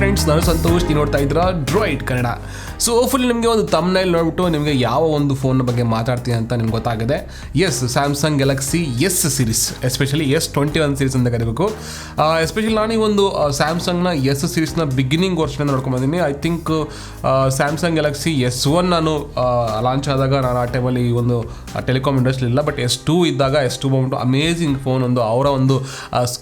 Friends, ನಾನು ಸಂತೋಷ್. ನೀವು ನೋಡ್ತಾ ಇದ್ದೀರಾ ಡ್ರಾಯ್ಡ್ ಕನ್ನಡ. ಸೊ ಫುಲ್ ನಿಮಗೆ ಒಂದು ತಮ್ನೈಲ್ ನೋಡ್ಬಿಟ್ಟು ನಿಮಗೆ ಯಾವ ಒಂದು ಫೋನ್ ಬಗ್ಗೆ ಮಾತಾಡ್ತೀನಿ ಅಂತ ನಿಮ್ಗೆ ಗೊತ್ತಾಗಿದೆ. Samsung Galaxy S series, especially S21 series ಅಂತ ಕರಿಬೇಕು. ಎಸ್ಪೆಷಲಿ ನಾನು ಈ ಒಂದು ಸ್ಯಾಮ್ಸಂಗ್ನ ಎಸ್ ಸೀರೀಸ್ನ ಬಿಗಿನಿಂಗ್ ವರ್ಷನ್ ನೋಡ್ಕೊಂಡ್ಬಂದಿನಿ. I think Samsung Galaxy S1 ನಾನು ಲಾಂಚ್ ಆದಾಗ ನಾನು ಆ ಟೈಮಲ್ಲಿ ಈ ಒಂದು ಟೆಲಿಕಾಮ್ ಇಂಡಸ್ಟ್ರಿ ಇಲ್ಲ, ಬಟ್ S2 ಇದ್ದಾಗ S2 ಬಂದ್ಬಿಟ್ಟು ಅಮೇಝಿಂಗ್ ಫೋನ್. ಒಂದು ಅವರ ಒಂದು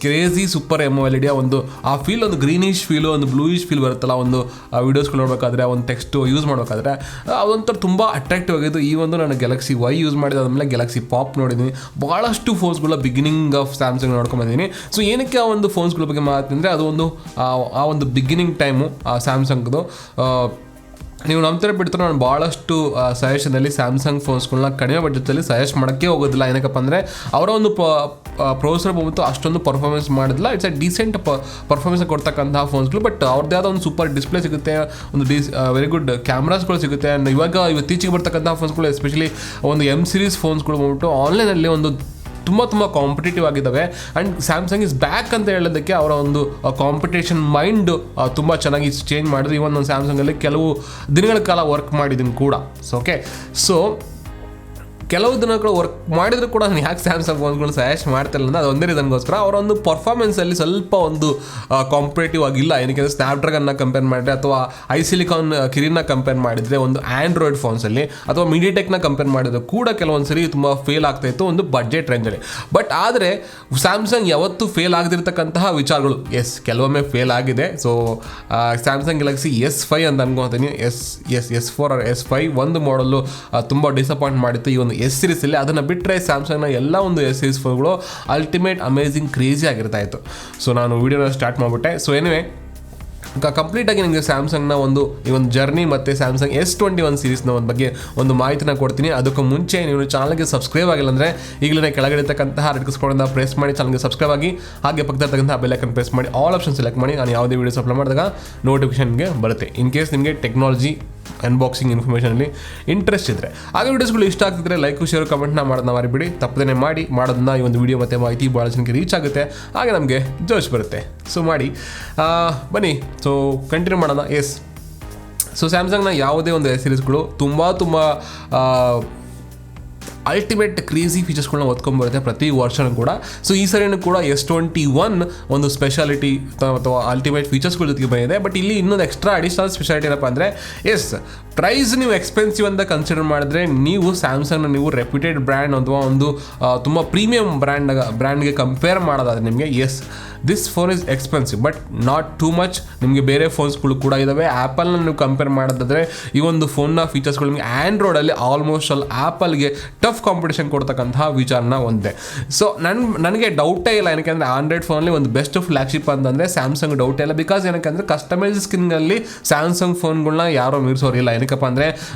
ಕ್ರೇಜಿ ಸೂಪರ್ AMOLED ಒಂದು ಆ ಫೀಲ್, ಒಂದು ಗ್ರೀನಿಶ್ ಫೀಲು, ಒಂದು ಬ್ಲೂಯಿಶ್ ಫೀಲ್ ಬರುತ್ತಲ್ಲ ಒಂದು ವೀಡಿಯೋಸ್ಗಳು ನೋಡಬೇಕಾದ್ರೆ, ಒಂದು ಟೆಕ್ಸ್ಟು ಯೂಸ್ ಮಾಡಬೇಕಾದ್ರೆ ಅದೊಂಥರ ತುಂಬ ಅಟ್ರಾಕ್ಟಿವ್ ಆಗಿದ್ದು. ಈ ಒಂದು ನಾನು ಗ್ಯಾಲಕ್ಸಿ Y ಯೂಸ್ ಮಾಡಿದಾದ್ಮೇಲೆ ಗ್ಯಾಲಕ್ಸಿ ಪಾಪ್ ನೋಡಿದ್ದೀನಿ. ಭಾಳಷ್ಟು ಫೋನ್ಸ್ಗಳ ಬಿಗಿನಿಂಗ್ ಆಫ್ ಸ್ಯಾಮ್ಸಂಗ್ ನೋಡ್ಕೊಂಡ್ಬಂದಿದ್ದೀನಿ. ಸೊ ಏನಕ್ಕೆ ಆ ಒಂದು ಫೋನ್ಸ್ಗಳ ಬಗ್ಗೆ ಮಾತಾಡ್ತಿದ್ರೆ ಅದು ಒಂದು ಆ ಒಂದು ಬಿಗಿನಿಂಗ್ ಟೈಮು ಸ್ಯಾಮ್ಸಂಗ್ದು. ನೀವು ನಂಬ್ತಾರೆ ಬಿಡ್ತಾರೆ, ನಾನು ಭಾಳಷ್ಟು ಸಜೆಷನಲ್ಲಿ ಸ್ಯಾಮ್ಸಂಗ್ ಫೋನ್ಸ್ಗಳನ್ನ ಕಡಿಮೆ ಬಡ್ಜೆಟಲ್ಲಿ ಸಜೆಸ್ಟ್ ಮಾಡೋಕ್ಕೆ ಹೋಗೋದಿಲ್ಲ. ಏನಕ್ಕಪ್ಪ ಅಂದರೆ ಅವರ ಒಂದು ಪ್ರೊಸೆಸರ್ ಬಂತು ಅಷ್ಟೊಂದು ಪರ್ಫಾರ್ಮೆನ್ಸ್ ಮಾಡಿದಿಲ್ಲ. ಇಟ್ಸ್ ಡಿಸೆಂಟ್ ಪರ್ಫಾರ್ಮೆನ್ಸ್ ಕೊಡ್ತಕ್ಕಂತಹ ಫೋನ್ಸ್ಗಳು, ಬಟ್ ಅವ್ರದ್ದೇ ಆದ ಒಂದು ಸೂಪರ್ ಡಿಸ್ಪ್ಲೇ ಸಿಗುತ್ತೆ, ಒಂದು ವೆರಿ ಗುಡ್ ಕ್ಯಾಮ್ರಾಸ್ಗಳು ಸಿಗುತ್ತೆ. ಆ್ಯಂಡ್ ಇವತ್ತೀಚೆಗೆ ಬರ್ತಕ್ಕಂಥ ಫೋನ್ಸ್ಗಳು, ಎಸ್ಪೆಷಲಿ ಒಂದು M ಸೀರೀಸ್ ಫೋನ್ಸ್ಗಳು ಬಂದ್ಬಿಟ್ಟು ಆನ್ಲೈನಲ್ಲಿ ಒಂದು ತುಂಬ ಕಾಂಪಿಟೇಟಿವ್ ಆಗಿದ್ದಾವೆ. ಆ್ಯಂಡ್ ಸ್ಯಾಮ್ಸಂಗ್ ಇಸ್ ಬ್ಯಾಕ್ ಅಂತ ಹೇಳೋದಕ್ಕೆ ಅವರ ಒಂದು ಕಾಂಪಿಟೇಷನ್ ಮೈಂಡ್ ತುಂಬ ಚೆನ್ನಾಗಿ ಚೇಂಜ್ ಮಾಡಿದ್ರು. ಇವನ್ ಒಂದು ಸ್ಯಾಮ್ಸಂಗಲ್ಲಿ ಕೆಲವು ದಿನಗಳ ಕಾಲ ವರ್ಕ್ ಮಾಡಿದ್ದೀನಿ ಕೂಡ. ಸೊ ಕೆಲವು ದಿನಗಳು ವರ್ಕ್ ಮಾಡಿದ್ರು ಕೂಡ ನಾನು ಯಾಕೆ ಸ್ಯಾಮ್ಸಂಗ್ ಫೋನ್ಗಳನ್ನ ಸಜೆಸ್ಟ್ ಮಾಡ್ತಿಲ್ಲ ಅಂದರೆ ಅದು ಒಂದೇ ರೀಸನ್ಗೋಸ್ಕರ ಅವರ ಒಂದು ಪರ್ಫಾರ್ಮೆನ್ಸಲ್ಲಿ ಸ್ವಲ್ಪ ಒಂದು ಕಾಂಪಿಟೇಟಿವ್ ಆಗಿಲ್ಲ. ಏನಕ್ಕೆ ಸ್ನ್ಯಾಪ್ಡ್ರ್ಯಾಗನ್ನ ಕಂಪೇರ್ ಮಾಡಿದ್ರೆ ಅಥವಾ ಐಸಿಲಿಕಾನ್ ಕಿರಿನ ಕಂಪೇರ್ ಮಾಡಿದರೆ ಒಂದು ಆ್ಯಂಡ್ರಾಯ್ಡ್ ಫೋನ್ಸಲ್ಲಿ ಅಥವಾ ಮೀಡಿಯಾಟೆಕ್ನ ಕಂಪೇರ್ ಮಾಡಿದ್ರು ಕೂಡ ಕೆಲವೊಂದು ಸರಿ ತುಂಬ ಫೇಲ್ ಆಗ್ತಾಯಿತ್ತು ಒಂದು ಬಡ್ಜೆಟ್ ರೇಂಜಲ್ಲಿ. ಬಟ್ ಆದರೆ ಸ್ಯಾಮ್ಸಂಗ್ ಯಾವತ್ತೂ ಫೇಲ್ ಆಗದಿರ್ತಕ್ಕಂತಹ ವಿಚಾರಗಳು ಕೆಲವೊಮ್ಮೆ ಫೇಲ್ ಆಗಿದೆ. ಸೊ ಸ್ಯಾಮ್ಸಂಗ್ ಗ್ಯಾಲಕ್ಸಿ S5 ಅಂತ ಅನ್ಕೋತೀನಿ, S4 or S5 ಒಂದು ಮಾಡಲು ತುಂಬ ಡಿಸಪಾಯಿಂಟ್ ಮಾಡಿತ್ತು ಈ ಒಂದು S ಸೀರೀಸಲ್ಲಿ. ಅದನ್ನು ಬಿಟ್ಟರೆ ಸ್ಯಾಮ್ಸಂಗ್ನ ಎಲ್ಲ ಒಂದು S ಸೀರೀಸ್ ಫೋನ್ಗಳು ಅಲ್ಟಿಮೇಟ್ ಅಮೇಝಿಂಗ್ ಕ್ರೇಜಿ ಆಗಿರ್ತಾ ಇತ್ತು. ಸೊ ನಾನು ವೀಡಿಯೋನ ಸ್ಟಾರ್ಟ್ ಮಾಡಿಬಿಟ್ಟೆ. ಸೊ ಎನಿವೆ ಕಂಪ್ಲೀಟಾಗಿ ನಿಮಗೆ ಸ್ಯಾಮ್ಸಂಗ್ನ ಈ ಒಂದು ಜರ್ನಿ ಮತ್ತು ಸ್ಯಾಮ್ಸಂಗ್ S21 ಸೀರೀಸ್ನ ಒಂದು ಬಗ್ಗೆ ಒಂದು ಮಾಹಿತಿನ ಕೊಡ್ತೀನಿ. ಅದಕ್ಕೂ ಮುಂಚೆ ನೀವು ಚಾನಲ್ಗೆ ಸಬ್ಸ್ಕ್ರೈಬ್ ಆಗಿಲ್ಲ ಅಂದರೆ ಈಗಲೇ ಕೆಳಗಡೆ ಇರ್ತಕ್ಕಂತಹ ರೆಡ್ ಸ್ಕ್ರೋಲ್ನ ಪ್ರೆಸ್ ಮಾಡಿ ಚಾನಲ್ಗೆ ಸಬ್ಸ್ಕ್ರೈಬ್ ಆಗಿ, ಹಾಗೆ ಪಕ್ಕದಲ್ಲಿರ್ತಕ್ಕಂತಹ ಬೆಲ್ ಐಕನ್ ಪ್ರೆಸ್ ಮಾಡಿ ಆಲ್ ಆಪ್ಷನ್ ಸೆಲೆಕ್ಟ್ ಮಾಡಿ. ನಾನು ಯಾವುದೇ ವೀಡಿಯೋಸ್ ಅಪ್ಲೋಡ್ ಮಾಡಿದಾಗ ನೋಟಿಫಿಕೇಷನ್ಗೆ ಬರುತ್ತೆ. ಇನ್ ಕೇಸ್ ನಿಮಗೆ ಟೆಕ್ನಾಲಜಿ ಅನ್ಬಾಕ್ಸಿಂಗ್ ಇನ್ಫಾರ್ಮೇಷನಲ್ಲಿ ಇಂಟ್ರೆಸ್ಟ್ ಇದ್ದರೆ, ಹಾಗೆ ವೀಡಿಯೋಸ್ಗಳು ಇಷ್ಟ ಆಗ್ತಿದ್ರೆ ಲೈಕ್ ಶೇರ್ ಕಮೆಂಟ್ನ ಮಾಡೋದನ್ನ ಮರಿಬೇಡಿ. ತಪ್ಪದೇ ಮಾಡೋದನ್ನ ಈ ಒಂದು ವೀಡಿಯೋ ಮತ್ತು ಮಾಹಿತಿ ಭಾಳ ಜನಕ್ಕೆ ರೀಚ್ ಆಗುತ್ತೆ, ಹಾಗೆ ನಮಗೆ ಜೋಶ್ ಬರುತ್ತೆ. ಸೊ ಮಾಡಿ ಬನ್ನಿ. ಸೊ ಕಂಟಿನ್ಯೂ ಮಾಡೋಣ. ಸೊ ಸ್ಯಾಮ್ಸಂಗ್ನ ಯಾವುದೇ ಒಂದು ಸೀರೀಸ್ಗಳು ತುಂಬ ಅಲ್ಟಿಮೇಟ್ ಕ್ರೇಜಿ ಫೀಚರ್ಸ್ಗಳನ್ನ ಓದ್ಕೊಂಡ್ಬರುತ್ತೆ ಪ್ರತಿ ವರ್ಷನೂ ಕೂಡ. ಸೊ ಈ ಸರಿನೂ ಕೂಡ S21 ಒಂದು ಸ್ಪೆಷಾಲಿಟಿ ಅಥವಾ ಅಲ್ಟಿಮೇಟ್ ಫೀಚರ್ಸ್ಗಳ ಜೊತೆಗೆ ಬಂದಿದೆ. ಬಟ್ ಇಲ್ಲಿ ಇನ್ನೊಂದು ಎಕ್ಸ್ಟ್ರಾ ಅಡಿಷನಲ್ ಸ್ಪೆಷಾಲಿಟಿ ಏನಪ್ಪ ಅಂದರೆ ಪ್ರೈಸ್ ನೀವು ಎಕ್ಸ್ಪೆನ್ಸಿವ್ ಅಂತ ಕನ್ಸಿಡರ್ ಮಾಡಿದ್ರೆ ನೀವು ಸ್ಯಾಮ್ಸಂಗ್ನ ನೀವು ರೆಪ್ಯೂಟೆಡ್ ಬ್ರ್ಯಾಂಡ್ ಅಥವಾ ಒಂದು ತುಂಬ ಪ್ರೀಮಿಯಂ ಬ್ರ್ಯಾಂಡ್ಗೆ ಕಂಪೇರ್ ಮಾಡೋದಾದರೆ ನಿಮಗೆ this phone is expensive but not too much. ನಿಮಗೆ ಬೇರೆ ಫೋನ್ಸ್ಗಳು ಕೂಡ ಇದ್ದಾವೆ. ಆ್ಯಪಲ್ನ ನೀವು ಕಂಪೇರ್ ಮಾಡೋದಾದರೆ ಈ ಒಂದು ಫೋನ್ನ ಫೀಚರ್ಸ್ಗಳು ನಿಮಗೆ ಆ್ಯಂಡ್ರಾಯ್ಡಲ್ಲಿ ಆಲ್ಮೋಸ್ಟ್ ಆ್ಯಪಲ್ಗೆ ಟಫ್ ಕಾಂಪಿಟೇಷನ್ ಕೊಡ್ತಕ್ಕಂತಹ ವಿಚಾರನ ಒಂದೇ. ಸೊ ನನಗೆ ಡೌಟೇ ಇಲ್ಲ, ಏನಕ್ಕೆ ಅಂದರೆ ಆಂಡ್ರಾಯ್ಡ್ ಫೋನಲ್ಲಿ ಒಂದು ಬೆಸ್ಟ್ ಫ್ಲ್ಯಾಗ್ಶಿಪ್ ಅಂತಂದರೆ ಸ್ಯಾಮ್ಸಂಗ್ ಡೌಟೇ ಇಲ್ಲ. ಬಿಕಾಸ್ ಏನಕ್ಕೆ ಅಂದರೆ ಕಸ್ಟಮೈಸ್ ಸ್ಕಿನ್ನಲ್ಲಿ ಸ್ಯಾಮ್ಸಂಗ್ ಫೋನ್ಗಳನ್ನ ಯಾರೋ ಮೀರಿಸೋರಿಲ್ಲ. ಏನಕ್ಕಪ್ಪ ಅಂದರೆ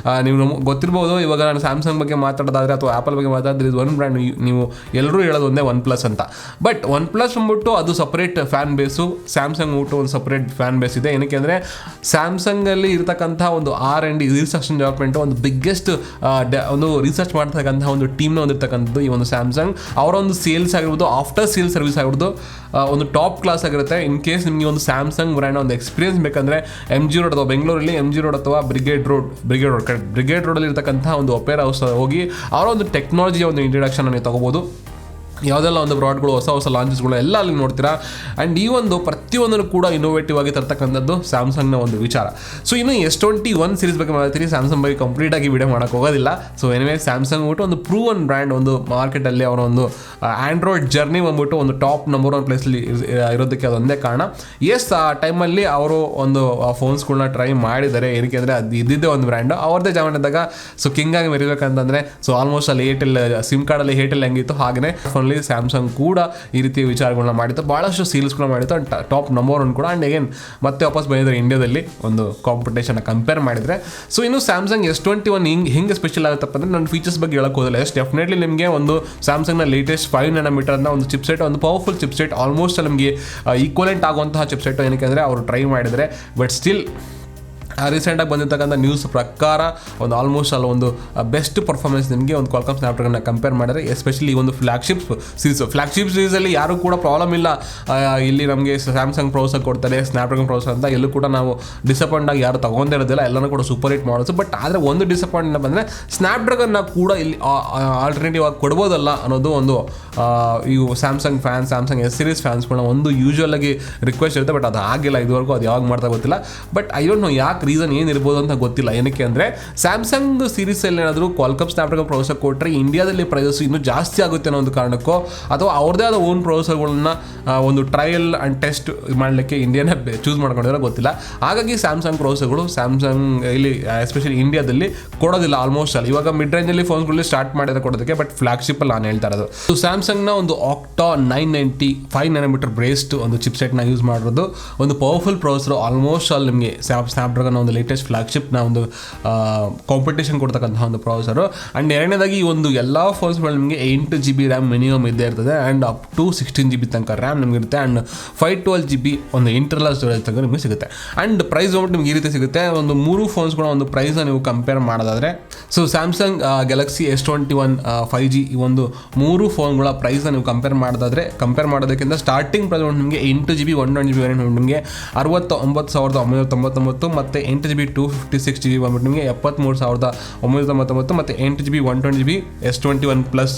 ನೀವು ಗೊತ್ತಿರ್ಬೋದು, ಇವಾಗ ನಾನು ಸ್ಯಾಮ್ಸಂಗ್ ಬಗ್ಗೆ ಮಾತಾಡೋದಾದರೆ ಅಥವಾ ಆ್ಯಪಲ್ ಬಗ್ಗೆ ಮಾತಾಡಿದ್ರೆ ಇದು ಒಂದು ಬ್ರ್ಯಾಂಡ್, ನೀವು ಎಲ್ಲರೂ ಹೇಳೋದು ಒಂದೇ OnePlus ಅಂತ. ಬಟ್ OnePlus ಬಂದ್ಬಿಟ್ಟು ಅದು ಸಪ್ರೇಟ್ ಫ್ಯಾನ್ ಬೇಸು, ಸ್ಯಾಮ್ಸಂಗ್ ಊಟ ಒಂದು ಸಪ್ರೇಟ್ ಫ್ಯಾನ್ ಬೇಸ್ ಇದೆ. ಏನಕ್ಕೆ ಅಂದರೆ ಸ್ಯಾಮ್ಸಂಗಲ್ಲಿ ಇರತಕ್ಕಂಥ ಒಂದು R&D ರಿಸರ್ಚ್ ಅಂಡ್ ಡೆವಲಪ್ಮೆಂಟ್ ಒಂದು ಬಿಗ್ಗೆಸ್ಟ್ ಒಂದು ರಿಸರ್ಚ್ ಮಾಡ್ತಕ್ಕಂಥ ಒಂದು ಟೀಮ್ನ ಹೊಂದಿರ್ತಕ್ಕಂಥದ್ದು ಈ ಒಂದು ಸ್ಯಾಮ್ಸಂಗ್. ಅವರ ಒಂದು ಸೇಲ್ಸ್ ಆಗಿರ್ಬೋದು, ಆಫ್ಟರ್ ಸೇಲ್ಸ್ ಸರ್ವಿಸ್ ಆಗಿರ್ಬೋದು ಒಂದು ಟಾಪ್ ಕ್ಲಾಸ್ ಆಗಿರುತ್ತೆ. ಇನ್ ಕೇಸ್ ನಿಮಗೆ ಒಂದು ಸ್ಯಾಮ್ಸಂಗ್ ಬ್ರ್ಯಾಂಡ್ ಒಂದು ಎಕ್ಸ್ಪೀರಿಯನ್ಸ್ ಬೇಕಂದರೆ MG ರೋಡ್ ಅಥವಾ ಬೆಂಗಳೂರಲ್ಲಿ MG ರೋಡ್ ಅಥವಾ ಬ್ರಿಗೇಡ್ ರೋಡಲ್ಲಿ ಇರ್ತಕ್ಕಂಥ ಒಂದು ಒಪೇರಾ ಹೌಸ್ ಹೋಗಿ ಅವರ ಒಂದು ಟೆಕ್ನಾಲಜಿಯ ಒಂದು ಇಂಟ್ರಡಕ್ಷನ್ ನೀವು ತಗೋಬೋದು. ಯಾವುದೆಲ್ಲ ಒಂದು ಪ್ರಾಡಕ್ಟ್ಗಳು ಹೊಸ ಲಾಂಚಸ್ಗಳು ಎಲ್ಲ ಅಲ್ಲಿ ನೋಡ್ತೀರಾ. ಆ್ಯಂಡ್ ಈ ಒಂದು ಪ್ರತಿಯೊಂದನ್ನು ಕೂಡ ಇನೋವೇಟಿವ್ ಆಗಿ ತರ್ತಕ್ಕಂಥದ್ದು ಸ್ಯಾಮ್ಸಂಗ್ನ ಒಂದು ವಿಚಾರ. ಸೊ ಇನ್ನು S21 ಸೀರೀಸ್ ಬಗ್ಗೆ ಮಾಡ್ತೀನಿ, ಸ್ಯಾಮ್ಸಂಗ್ ಬಗ್ಗೆ ಕಂಪ್ಲೀಟಾಗಿ ವಿಡಿಯೋ ಮಾಡೋಕ್ಕೆ ಹೋಗೋದಿಲ್ಲ. ಸೊ ಎನಿವೇ ಸ್ಯಾಮ್ಸಂಗ್ ಬಂದ್ಬಿಟ್ಟು ಒಂದು ಪ್ರೂವನ್ ಬ್ರ್ಯಾಂಡ್, ಒಂದು ಮಾರ್ಕೆಟಲ್ಲಿ ಅವರ ಒಂದು ಆ್ಯಂಡ್ರಾಯ್ಡ್ ಜರ್ನಿ ಬಂದ್ಬಿಟ್ಟು ಒಂದು ಟಾಪ್ ನಂಬರ್ 1 ಪ್ಲೇಸಲ್ಲಿ ಇರೋದಕ್ಕೆ ಅದೊಂದೇ ಕಾರಣ. ಆ ಟೈಮಲ್ಲಿ ಅವರು ಒಂದು ಫೋನ್ಸ್ಗಳನ್ನ ಟ್ರೈ ಮಾಡಿದ್ದಾರೆ. ಏನಕ್ಕೆ ಅಂದರೆ ಅದು ಇದ್ದಿದ್ದೇ ಒಂದು ಬ್ರ್ಯಾಂಡು, ಅವ್ರದ್ದೇ ಜಮಾನದಾಗ ಸೊ ಕಿಂಗ್ ಆಗಿ ಮೆರಿಬೇಕಂತಂದರೆ ಸೊ ಆಲ್ಮೋಸ್ಟ್ ಅಲ್ಲಿ ಏರ್ಟೆಲ್ ಸಿಮ್ ಕಾರ್ಡಲ್ಲಿ ಏರ್ಟೆಲ್ ಹೆಂಗಿತ್ತು ಹಾಗೆಯೇ ಫೋನಲ್ಲಿ ಸ್ಯಾಮ್ಸಂಗ್ ಕೂಡ ಈ ರೀತಿಯ ವಿಚಾರಗಳನ್ನ ಮಾಡಿತ್ತು, ಭಾಳಷ್ಟು ಸೇಲ್ಸ್ಗಳನ್ನ ಮಾಡಿತ್ತು. ಅಂಡ್ ಟಾಪ್ ನಂಬರ್ 1 ಕೂಡ. ಆ್ಯಂಡ್ ಅಗೇನ್ ಮತ್ತೆ ವಾಪಸ್ ಬಂದಿದ್ದಾರೆ ಇಂಡಿಯಾದಲ್ಲಿ ಒಂದು ಕಾಂಪಿಟೇಷನ್ ಕಂಪೇರ್ ಮಾಡಿದರೆ. ಸೊ ಇನ್ನು ಸ್ಯಾಮ್ಸಂಗ್ S21 ಹಿಂಗೆ ಸ್ಪೆಷಲ್ ಆಗುತ್ತಪ್ಪ ಅಂದರೆ ನನ್ನ ಫೀಚರ್ಸ್ ಬಗ್ಗೆ ಹೇಳಕ್ಕೆ ಹೋದಿಲ್ಲ. ಡೆಫಿನೆಟ್ಲಿ ನಿಮಗೆ ಒಂದು ಸ್ಯಾಮ್ಸಂಗ್ನ ಲೇಟೆಸ್ಟ್ 5 nm ಒಂದು ಚಿಪ್ಸೆಟ್, ಒಂದು ಪವರ್ಫುಲ್ ಚಿಪ್ಸೆಟ್, ಆಲ್ಮೋಸ್ಟ್ ನಿಮಗೆ ಈಕ್ವಲೆಂಟ್ ಆಗುವಂತಹ ಚಿಪ್ಸೆಟ್. ಏನಕ್ಕೆ ಅಂದರೆ ಅವರು ಟ್ರೈ ಮಾಡಿದರೆ. ಬಟ್ ಸ್ಟಿಲ್ ರೀಸೆಂಟಾಗಿ ಬಂದಿರ್ತಕ್ಕಂಥ ನ್ಯೂಸ್ ಪ್ರಕಾರ ಒಂದು ಆಲ್ಮೋಸ್ಟ್ ಅಲ್ಲಿ ಒಂದು ಬೆಸ್ಟ್ ಪರ್ಫಾರ್ಮೆನ್ಸ್ ನಿಮಗೆ ಒಂದು ಕ್ವಾಲ್ಕಾಮ್ ಸ್ನ್ಯಾಪ್ಡ್ರಾಗನ್ನ ಕಂಪೇರ್ ಮಾಡಿದ್ರೆ, ಎಸ್ಪೆಷಲಿ ಈ ಒಂದು ಫ್ಲಾಗ್ಶಿಪ್ ಸೀರೀಸಲ್ಲಿ ಯಾರೂ ಕೂಡ ಪ್ರಾಬ್ಲಮ್ ಇಲ್ಲ. ಇಲ್ಲಿ ನಮಗೆ ಸ್ಯಾಮ್ಸಂಗ್ ಪ್ರೊಸೆಸರ್ ಕೊಡ್ತಾರೆ, ಸ್ನ್ಯಾಪ್ಡ್ರಾಗನ್ ಪ್ರೊಸೆಸರ್ ಅಂತ ಎಲ್ಲೂ ಕೂಡ ನಾವು ಡಿಸಪಾಯಿಂಟ್ ಆಗಿ ಯಾರು ತೊಗೊಂಡಿರೋದಿಲ್ಲ, ಎಲ್ಲನೂ ಕೂಡ ಸೂಪರ್ ಹಿಟ್ ಮಾಡೋದು. ಬಟ್ ಆದರೆ ಒಂದು ಡಿಸಪಾಯಿಂಟ್ ಬಂದರೆ ಸ್ನ್ಯಾಪ್ಡ್ರಾಗನ್ನ ಕೂಡ ಇಲ್ಲಿ ಆಲ್ಟರ್ನೇಟಿವ್ ಆಗಿ ಕೊಡ್ಬೋದಲ್ಲ ಅನ್ನೋದು ಒಂದು ಇವು ಸ್ಯಾಮ್ಸಂಗ್ ಎಸ್ ಸೀರೀಸ್ ಫ್ಯಾನ್ಸ್ಗಳನ್ನ ಒಂದು ಯೂಶುವಲ್ ಆಗಿ ರಿಕ್ವೆಸ್ಟ್ ಇರುತ್ತೆ. ಬಟ್ ಅದು ಆಗಿಲ್ಲ ಇದುವರೆಗೂ, ಅದು ಯಾವಾಗ ಮಾಡ್ತಾ ಗೊತ್ತಿಲ್ಲ. ಬಟ್ ಐ ಡೋಂಟ್ ನೋ ಯಾಕೆ ರೀಸನ್ ಏನಿರ್ಬೋದು ಅಂತ ಗೊತ್ತಿಲ್ಲ. ಏನಕ್ಕೆ ಅಂದರೆ ಸ್ಯಾಮ್ಸಂಗ್ ಸೀರೀಸಲ್ಲಿ ಏನಾದರೂ ಕ್ವಾಲ್ಕಾಮ್ ಸ್ನ್ಯಾಪ್ಡ್ರಾಗನ್ ಪ್ರೊಸೆಸರ್ ಕೊಟ್ಟರೆ ಇಂಡಿಯಾದಲ್ಲಿ ಪ್ರೈಸಸ್ ಇನ್ನೂ ಜಾಸ್ತಿ ಆಗುತ್ತೆ ಅನ್ನೋ ಒಂದು ಕಾರಣಕ್ಕೋ, ಅಥವಾ ಅವ್ರದ್ದೇ ಆದ ಓನ್ ಪ್ರೊಸೆಸರ್ಗಳನ್ನ ಒಂದು ಟ್ರಯಲ್ ಆ್ಯಂಡ್ ಟೆಸ್ಟ್ ಮಾಡಲಿಕ್ಕೆ ಇಂಡಿಯಾನೇ ಚೂಸ್ ಮಾಡ್ಕೊಂಡಿರೋ ಗೊತ್ತಿಲ್ಲ. ಹಾಗಾಗಿ ಸ್ಯಾಮ್ಸಂಗ್ ಪ್ರೊಸೆಸರ್ಗಳು ಇಲ್ಲಿ ಎಸ್ಪೆಷಲಿ ಇಂಡಿಯಾದಲ್ಲಿ ಕೊಡೋದಿಲ್ಲ ಆಲ್ಮೋಸ್ಟ್ ಅಲ್ಲಿ. ಇವಾಗ ಮಿಡ್ ರೇಂಜಲ್ಲಿ ಫೋನ್ಗಳಲ್ಲಿ ಸ್ಟಾರ್ಟ್ ಮಾಡಿದ್ರೆ ಕೊಡೋದಕ್ಕೆ, ಬಟ್ ಫ್ಲಾಗ್ಶಿಪ್ಪಲ್ಲಿ ನಾನು ಹೇಳ್ತಾ ಇರೋದು. ಸ್ಯಾಮ್ಸಂಗ್ನ ಒಂದು ಆಕ್ಟಾ 990 5nm ಬ್ರೇಸ್ಡ್ ಒಂದು ಚಿಪ್ಸೆಟ್ನ ಯೂಸ್ ಮಾಡಿರೋದು, ಒಂದು ಪವರ್ಫುಲ್ ಪ್ರೊಸೆಸರ್. ಆಲ್ಮೋಸ್ಟ್ ಅಲ್ಲಿ ನಿಮಗೆ ಸ್ನ್ಯಾಪ್ಡ್ರಾಗನ್ ಒಂದು ಲೇಟೆಸ್ಟ್ ಫ್ಲಾಗ್ಶಿಪ್ನ ಒಂದು ಕಾಂಪಿಟೇಷನ್ ಕೊಡ್ತಕ್ಕಂಥ ಒಂದು ಪ್ರೊಸೆಸರು. ಆ್ಯಂಡ್ ಎರಡನೇದಾಗಿ ಈ ಒಂದು ಎಲ್ಲ ಫೋನ್ಸ್ಗಳು ನಿಮಗೆ 8GB ರ್ಯಾಮ್ ಮಿನಿಮಮ್ ಇದ್ದೇ ಇರ್ತದೆ, ಆ್ಯಂಡ್ ಅಪ್ ಟು 16GB ತನಕ ರ್ಯಾಮ್ ನಿಮಗೆ ಇರುತ್ತೆ, ಆ್ಯಂಡ್ 512GB ಒಂದು ಇಂಟರ್ನಲ್ ಸ್ಟೋರೇಜ್ ತನಕ ನಿಮಗೆ ಸಿಗುತ್ತೆ. ಆ್ಯಂಡ್ ಪ್ರೈಸ್ ಬಂದ್ಬಿಟ್ಟು ನಿಮಗೆ ಈ ರೀತಿ ಸಿಗುತ್ತೆ. ಒಂದು 3 ಫೋನ್ಸ್ಗಳ ಒಂದು ಪ್ರೈಸ್ನ ನೀವು ಕಂಪೇರ್ ಮಾಡೋದಾದರೆ, so Samsung Galaxy S21 5G ಈ ಒಂದು 3 ಫೋನ್ಗಳ ಪ್ರೈಸ್ನ ನೀವು ಕಂಪೇರ್ ಮಾಡೋದಕ್ಕಿಂತ ಸ್ಟಾರ್ಟಿಂಗ್ ಪ್ರೈಸ್ ನಿಮಗೆ 8GB 128GB ವೇರಿಯಂಟ್ ನಿಮಗೆ 69,999, ಮತ್ತು 8GB 256GB ಬಂದ್ಬಿಟ್ಟು ನಿಮಗೆ 73,999, ಮತ್ತು 8GB 128GB S21 plus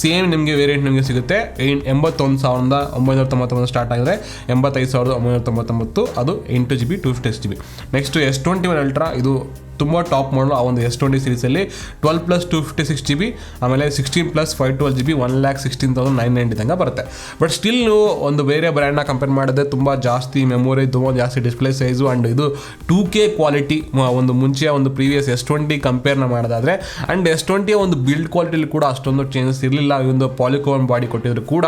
same ನಿಮಗೆ ವೇರಿಯಂಟ್ ನಿಮಗೆ ಸಿಗುತ್ತೆ 81,999 ಸ್ಟಾರ್ಟ್ ಆಗಿದ್ರೆ 85,999, ಅದು 8GB 256GB. Next S21 ultra, ಇದು ತುಂಬ ಟಾಪ್ ಮಾಡಲು ಆ ಒಂದು S20 ಸೀರೀಸಲ್ಲಿ 12 + 256GB, ಆಮೇಲೆ 16 + 512GB 1,16,990 ತನಕ ಬರುತ್ತೆ. ಬಟ್ ಸ್ಟಿಲ್ ಒಂದು ಬೇರೆ ಬ್ರ್ಯಾಂಡ್ನ ಕಂಪೇರ್ ಮಾಡಿದ್ರೆ ತುಂಬ ಜಾಸ್ತಿ ಮೆಮೊರಿ, ತುಂಬ ಜಾಸ್ತಿ ಡಿಸ್ಪ್ಲೇ ಸೈಜು, ಆ್ಯಂಡ್ ಇದು 2K ಕ್ವಾಲಿಟಿ. ಒಂದು ಮುಂಚೆ ಒಂದು ಪ್ರೀವಿಯಸ್ S20 ಕಂಪೇರ್ನ ಮಾಡೋದಾದರೆ, ಆ್ಯಂಡ್ S20 ಒಂದು ಬಿಲ್ಡ್ ಕ್ವಾಲಿಟಿಲಿ ಕೂಡ ಅಷ್ಟೊಂದು ಚೇಂಜಸ್ ಇರಲಿಲ್ಲ. ಒಂದು ಪಾಲಿಕಾನ್ ಬಾಡಿ ಕೊಟ್ಟಿದ್ರು ಕೂಡ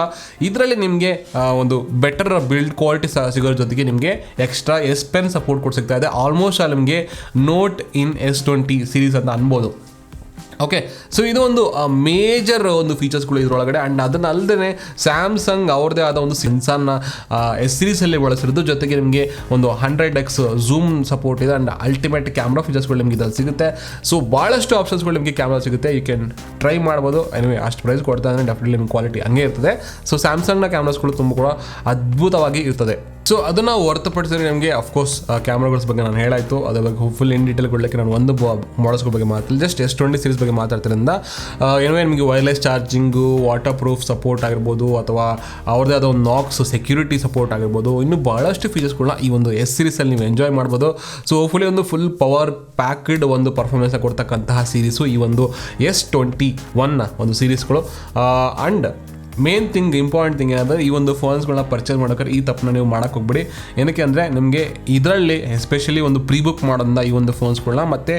ಇದರಲ್ಲಿ ನಿಮಗೆ ಒಂದು ಬೆಟರ್ ಬಿಲ್ಡ್ ಕ್ವಾಲಿಟಿ ಸಿಗೋದ್ರ ಜೊತೆಗೆ ನಿಮಗೆ ಎಕ್ಸ್ಟ್ರಾ S Pen ಸಪೋರ್ಟ್ ಕೂಡ ಸಿಗ್ತಾ ಇದೆ. ಆಲ್ಮೋಸ್ಟ್ ಅಲ್ಲಿ ನಿಮಗೆ ನೋಟ್ ಇನ್ S20 ಸೀರೀಸ್ ಅಂತ ಅನ್ಬೋದು. ಓಕೆ, ಸೊ ಇದು ಒಂದು ಮೇಜರ್ ಒಂದು ಫೀಚರ್ಸ್ಗಳು ಇದರೊಳಗಡೆ. ಆ್ಯಂಡ್ ಅದನ್ನು ಅಲ್ಲದೆ ಸ್ಯಾಮ್ಸಂಗ್ ಅವ್ರದ್ದೇ ಆದ ಒಂದು ಸೆನ್ಸಾರ್ನ ಎಸ್ ಸೀರೀಸಲ್ಲಿ ಬಳಸಿರೋದು, ಜೊತೆಗೆ ನಿಮಗೆ ಒಂದು 100x ಝೂಮ್ ಸಪೋರ್ಟ್ ಇದೆ, ಆ್ಯಂಡ್ ಅಲ್ಟಿಮೇಟ್ ಕ್ಯಾಮ್ರಾ ಫೀಚರ್ಸ್ಗಳು ನಿಮಗೆ ಇದ್ರಲ್ಲಿ ಸಿಗುತ್ತೆ. ಸೊ ಭಾಳಷ್ಟು ಆಪ್ಷನ್ಸ್ಗಳು ನಿಮಗೆ ಕ್ಯಾಮ್ರಾ ಸಿಗುತ್ತೆ, ಯು ಕ್ಯಾನ್ ಟ್ರೈ ಮಾಡ್ಬೋದು. ಎನಿವೆ ಅಷ್ಟು ಪ್ರೈಸ್ ಕೊಡ್ತಾ ಅಂದರೆ ಡೆಫಿನೆಟ್ಲಿ ನಿಮ್ಗೆ ಕ್ವಾಲಿಟಿ ಹಂಗೆ ಇರ್ತದೆ. ಸೊ ಸ್ಯಾಮ್ಸಂಗ್ನ ಕ್ಯಾಮ್ರಾಸ್ಗಳು ತುಂಬ ಕೂಡ ಅದ್ಭುತವಾಗಿ ಇರ್ತದೆ. ಸೊ ಅದನ್ನು ಹೊರತುಪಡಿಸಿದ್ರೆ ನಿಮಗೆ ಅಫ್ಕೋರ್ಸ್ ಕ್ಯಾಮ್ರಾಗಳ ಬಗ್ಗೆ ನಾನು ಹೇಳಾಯಿತು, ಅದ್ರ ಬಗ್ಗೆ ಫುಲ್ ಇನ್ ಡೀಟೇಲ್ ಕೊಡಲಿಕ್ಕೆ ನಾನು ಒಂದು ಮಾಡಲ್ಸ್ಗಳ ಬಗ್ಗೆ ಮಾತಾಡ್ತಿಲ್ಲ, ಜಸ್ಟ್ S20 ಸೀರೀಸ್ ಬಗ್ಗೆ ಮಾತಾಡ್ತಿರೋದ್ರಿಂದ ಏನೋ ನಿಮಗೆ wireless charging, water proof support ಆಗಿರ್ಬೋದು, ಅಥವಾ ಅವ್ರದ್ದೇ ಆದ ಒಂದು ನಾಕ್ಸ್ ಸೆಕ್ಯೂರಿಟಿ ಸಪೋರ್ಟ್ ಆಗಿರ್ಬೋದು, ಇನ್ನೂ ಭಾಳಷ್ಟು ಫೀಚರ್ಸ್ಗಳನ್ನ ಈ ಒಂದು ಎಸ್ ಸೀರೀಸಲ್ಲಿ ನೀವು ಎಂಜಾಯ್ ಮಾಡ್ಬೋದು. ಸೊ ಹೋಪ್ಫುಲಿ ಒಂದು ಫುಲ್ ಪವರ್ ಪ್ಯಾಕ್ಡ್ ಒಂದು ಪರ್ಫಾರ್ಮೆನ್ಸ್ ಕೊಡ್ತಕ್ಕಂತಹ ಸೀರೀಸು ಈ ಒಂದು S21 ಒಂದು ಸೀರೀಸ್ಗಳು. And main thing, important thing ಏನಂದರೆ, ಈ ಒಂದು ಫೋನ್ಸ್ಗಳನ್ನ ಪರ್ಚೇಸ್ ಮಾಡೋಕ್ಕಾರೆ ಈ ತಪ್ಪನ್ನ ನೀವು ಮಾಡೋಕ್ಕೆ ಹೋಗ್ಬಿಡಿ. ಏನಕ್ಕೆ ಅಂದರೆ ನಿಮಗೆ ಇದರಲ್ಲಿ ಎಸ್ಪೆಷಲಿ ಒಂದು ಪ್ರೀ ಬುಕ್ ಮಾಡೋದ್ರಿಂದ ಈ ಒಂದು ಫೋನ್ಸ್ಗಳನ್ನ ಮತ್ತು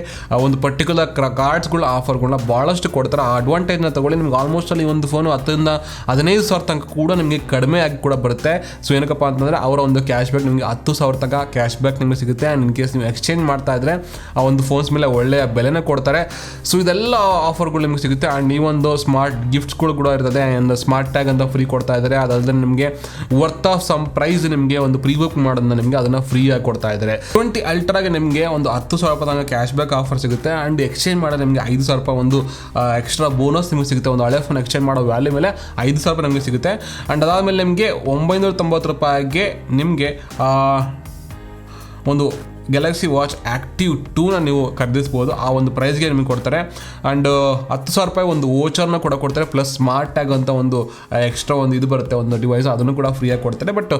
ಒಂದು ಪರ್ಟಿಕ್ಯುಲರ್ ಕಾರ್ಡ್ಸ್ಗಳ ಆಫರ್ಗಳನ್ನ ಭಾಳಷ್ಟು ಕೊಡ್ತಾರೆ. ಆ ಅಡ್ವಾಂಟೇಜ್ನ ತೊಗೊಳ್ಳಿ. ನಿಮ್ಗೆ ಆಲ್ಮೋಸ್ಟ್ ಅಲ್ಲಿ ಈ ಒಂದು ಫೋನು 10,000 ತನಕ ಕೂಡ ನಿಮಗೆ ಕಡಿಮೆ ಆಗಿ ಕೂಡ ಬರುತ್ತೆ. ಸೊ ಏನಕ್ಕಪ್ಪ ಅಂತಂದರೆ ಅವರ ಒಂದು ಕ್ಯಾಶ್ ಬ್ಯಾಕ್ ನಿಮಗೆ 10,000 ತನಕ ಕ್ಯಾಶ್ ಬ್ಯಾಕ್ ನಿಮಗೆ ಸಿಗುತ್ತೆ. ಆ್ಯಂಡ್ ಇನ್ ಕೇಸ್ ನೀವು ಎಕ್ಸ್ಚೇಂಜ್ ಮಾಡ್ತಾ ಇದ್ದರೆ ಆ ಒಂದು ಫೋನ್ಸ್ ಮೇಲೆ ಒಳ್ಳೆಯ ಬೆಲೆನ ಕೊಡ್ತಾರೆ. ಸೊ ಇದೆಲ್ಲ ಆಫರ್ಗಳು ನಿಮಗೆ ಸಿಗುತ್ತೆ. ಆ್ಯಂಡ್ ಈ ಒಂದು ಸ್ಮಾರ್ಟ್ ಗಿಫ್ಟ್ಸ್ಗಳು ಕೂಡ ಇರ್ತದೆ, ಆ್ಯಂಡ್ ಸ್ಮಾರ್ಟ್ ಟ್ಯಾಗ್ ಅಂತ ಫ್ರೀ ಕೊಡ್ತಾ ಇದ್ದಾರೆ. ಅದಲ್ಲದೆ ನಿಮಗೆ ವರ್ತ್ ಆಫ್ ಸಮ್ ಪ್ರೈಸ್ ನಿಮಗೆ ಒಂದು ಪ್ರೀ ಬುಕ್ ಮಾಡೋದನ್ನ ನಿಮಗೆ ಅದನ್ನು ಫ್ರೀ ಆಗಿ ಕೊಡ್ತಾ ಇದ್ದಾರೆ. 20 ಅಲ್ಟ್ರಾಗೆ ನಿಮಗೆ ಒಂದು 10,000 ರೂಪಾಯಿ ತನಕ ಕ್ಯಾಶ್ ಬ್ಯಾಕ್ ಆಫರ್ ಸಿಗುತ್ತೆ. ಆ್ಯಂಡ್ ಎಕ್ಸ್ಚೇಂಜ್ ಮಾಡೋದು ನಿಮಗೆ 5,000 ರೂಪಾಯಿ ಒಂದು ಎಕ್ಸ್ಟ್ರಾ ಬೋನಸ್ ನಿಮಗೆ ಸಿಗುತ್ತೆ. ಒಂದು ಹಳೆ ಫೋನ್ ಎಕ್ಸ್ಚೇಂಜ್ ಮಾಡೋ ವ್ಯಾಲ್ಯೂ ಮೇಲೆ 5,000 ರೂಪಾಯಿ ನಮಗೆ ಸಿಗುತ್ತೆ. ಆ್ಯಂಡ್ ಅದಾದಮೇಲೆ ನಿಮಗೆ 990 ರೂಪಾಯಿಗೆ ನಿಮಗೆ ಒಂದು ಗ್ಯಾಲಕ್ಸಿ ವಾಚ್ ಆ್ಯಕ್ಟಿವ್ 2ನ ನೀವು ಖರೀದಿಸ್ಬೋದು. ಆ ಒಂದು ಪ್ರೈಸ್ಗೆ ನಿಮಗೆ ಕೊಡ್ತಾರೆ. ಆ್ಯಂಡ್ 10,000 ರೂಪಾಯಿ ಒಂದು ವೋಚರ್ನ ಕೂಡ ಕೊಡ್ತಾರೆ, ಪ್ಲಸ್ ಸ್ಮಾರ್ಟ್ ಟ್ಯಾಗ್ ಅಂತ ಒಂದು ಎಕ್ಸ್ಟ್ರಾ ಒಂದು ಇದು ಬರುತ್ತೆ, ಒಂದು ಡಿವೈಸ್, ಅದನ್ನು ಕೂಡ ಫ್ರೀಯಾಗಿ ಕೊಡ್ತಾರೆ. ಬಟ್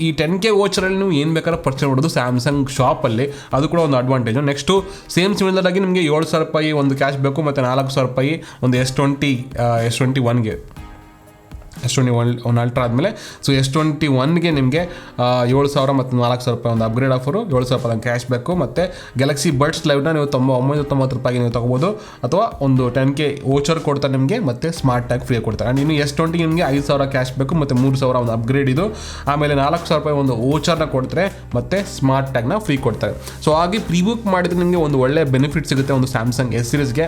ಈ 10K ವೋಚರಲ್ಲಿ ನೀವು ಏನು ಬೇಕಾದ್ರೂ ಪರ್ಚೇಸ್ ಮಾಡೋದು ಸ್ಯಾಮ್ಸಂಗ್ ಶಾಪಲ್ಲಿ, ಅದು ಕೂಡ ಒಂದು ಅಡ್ವಾಂಟೇಜು. ನೆಕ್ಸ್ಟು ಸೇಮ್ ಸಿಮಿಲರ್ ಆಗಿ ನಿಮಗೆ 7,000 ರೂಪಾಯಿ ಒಂದು ಕ್ಯಾಶ್ ಬೇಕು, ಮತ್ತು 4,000 ರೂಪಾಯಿ ಒಂದು S21ಗೆ S21 ಅಲ್ಟ್ರಾ ಆದಮೇಲೆ. ಸೊ S21ಗೆ ನಿಮಗೆ 7,000 ಮತ್ತು 4,000 ರೂಪಾಯಿ ಒಂದು ಅಪ್ಗ್ರೇಡ್ ಆಫರು, 7,000 ರೂಪಾಯಿ ಕ್ಯಾಶ್ ಬ್ಯಾಕು, ಮತ್ತು ಗ್ಯಾಲಕ್ಸಿ ಬಡ್ಸ್ ಲೈವ್ನ ನೀವು 990 ರೂಪಾಯಿಗೆ ನೀವು ತೊಗೋಬೋದು, ಅಥವಾ ಒಂದು 10K ವೋಚರ್ ಕೊಡ್ತಾರೆ ನಿಮಗೆ, ಮತ್ತು ಸ್ಮಾರ್ಟ್ ಟ್ಯಾಗ್ ಫ್ರೀ ಕೊಡ್ತಾರೆ. ಆ್ಯಂಡ್ ಇನ್ನು S20 ನಿಮಗೆ 5,000 ಕ್ಯಾಶ್ ಬೇಕು, ಮತ್ತು 3,000 ಒಂದು ಅಪ್ಗ್ರೇಡ್ ಇದು, ಆಮೇಲೆ 4,000 ರೂಪಾಯಿ ಒಂದು ವೋಚರ್ನ ಕೊಡ್ತಾರೆ, ಮತ್ತು ಸ್ಮಾರ್ಟ್ ಟ್ಯಾಗ್ನ ಫ್ರೀ ಕೊಡ್ತಾರೆ. ಸೊ ಹಾಗೆ ಪ್ರೀ ಬುಕ್ ಮಾಡಿದ್ರೆ ನಿಮಗೆ ಒಂದು ಒಳ್ಳೆ ಬೆನಿಫಿಟ್ ಸಿಗುತ್ತೆ ಒಂದು ಸ್ಯಾಮ್ಸಂಗ್ ಎಸ್ ಸೀರೀಸ್ಗೆ.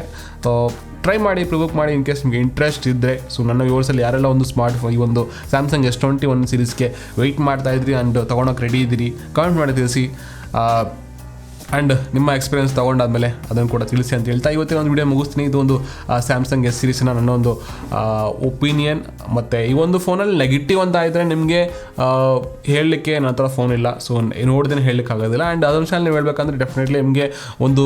ಟ್ರೈ ಮಾಡಿ, ಪ್ರೀ ಬುಕ್ ಮಾಡಿ ಇನ್ ಕೇಸ್ ನಿಮಗೆ ಇಂಟ್ರೆಸ್ಟ್ ಇದ್ದರೆ. ಸೊ ನನ್ನ ವ್ಯೂವರ್ಸಲ್ಲಿ ಯಾರೆಲ್ಲ ಒಂದು ಈ ಒಂದು ಸ್ಯಾಮ್ಸಂಗ್ S21 ಸೀರೀಸ್ಗೆ ವೆಯ್ಟ್ ಮಾಡ್ತಾ ಇದ್ರಿ ಆ್ಯಂಡ್ ತೊಗೊಳಕ್ಕೆ ರೆಡಿ ಇದ್ದೀರಿ, ಕಮೆಂಟ್ ಮಾಡಿ ತಿಳಿಸಿ. ಆ್ಯಂಡ್ ನಿಮ್ಮ ಎಕ್ಸ್ಪೀರಿಯನ್ಸ್ ತೊಗೊಂಡಾದ್ಮೇಲೆ ಅದನ್ನು ಕೂಡ ತಿಳಿಸಿ ಅಂತ ಹೇಳ್ತಾ ಇವತ್ತಿನ ಒಂದು ವಿಡಿಯೋ ಮುಗಿಸ್ತೀನಿ. ಇದು ಒಂದು ಸ್ಯಾಮ್ಸಂಗ್ ಎಸ್ ಸೀರೀಸ್ನ ನನ್ನ ಒಂದು ಒಪಿನಿಯನ್. ಮತ್ತು ಈ ಒಂದು ಫೋನಲ್ಲಿ ನೆಗೆಟಿವ್ ಅಂತ ಇದ್ದರೆ ನಿಮಗೆ ಹೇಳಲಿಕ್ಕೆ ನನ್ನ ಹತ್ರ ಫೋನ್ ಇಲ್ಲ, ಸೊ ನೋಡಿದ್ರೆ ಹೇಳಲಿಕ್ಕೆ ಆಗೋದಿಲ್ಲ. ಆ್ಯಂಡ್ ಅದೊಂದು ಶಾಲೆ ನೀವು ಹೇಳಬೇಕಂದ್ರೆ ಡೆಫಿನೆಟ್ಲಿ ನಿಮಗೆ ಒಂದು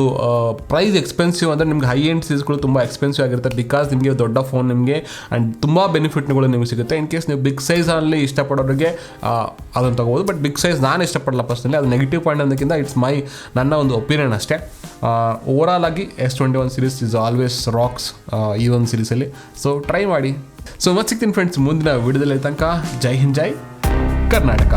ಪ್ರೈಸ್ ಎಕ್ಸ್ಪೆನ್ಸಿವ್ ಅಂದರೆ ನಿಮ್ಗೆ ಹೈ ಎಂಡ್ ಸೀರೀಸ್ಗಳು ತುಂಬ ಎಕ್ಸ್ಪೆನ್ಸಿವ್ ಆಗಿರುತ್ತೆ. ಬಿಕಾಸ್ ನಿಮಗೆ ದೊಡ್ಡ ಫೋನ್ ನಿಮಗೆ ಆ್ಯಂಡ್ ತುಂಬ ಬೆನಿಫಿಟ್ಗಳು ನಿಮಗೆ ಸಿಗುತ್ತೆ. ಇನ್ ಕೇಸ್ ನೀವು ಬಿಗ್ ಸೈಜಲ್ಲಿ ಇಷ್ಟಪಡೋರಿಗೆ ಅದನ್ನು ತೊಗೋಬೋದು. ಬಟ್ ಬಿಗ್ ಸೈಜ್ ನಾನು ಇಷ್ಟಪಡಲ್ಲ ಪರ್ಸನಲಿ. ಅದು ನೆಗೆಟಿವ್ ಪಾಯಿಂಟ್ ಅನ್ನೋದಕ್ಕಿಂತ ಇಟ್ಸ್ ನನ್ನ ಒಂದು ಒಪಿನಿಯನ್ ಅಷ್ಟೇ. ಓವರಾಲ್ ಆಗಿ S21 series is always racks ಈ ಒಂದು ಸೀರೀಸಲ್ಲಿ. ಸೊ ಟ್ರೈ ಮಾಡಿ. ಸೊ ಮತ್ತೆ ಸಿಗ್ತೀನಿ ಫ್ರೆಂಡ್ಸ್ ಮುಂದಿನ ವಿಡಿಯೋದಲ್ಲಿ ತನಕ. ಜೈ ಹಿಂದ್, ಜೈ ಕರ್ನಾಟಕ.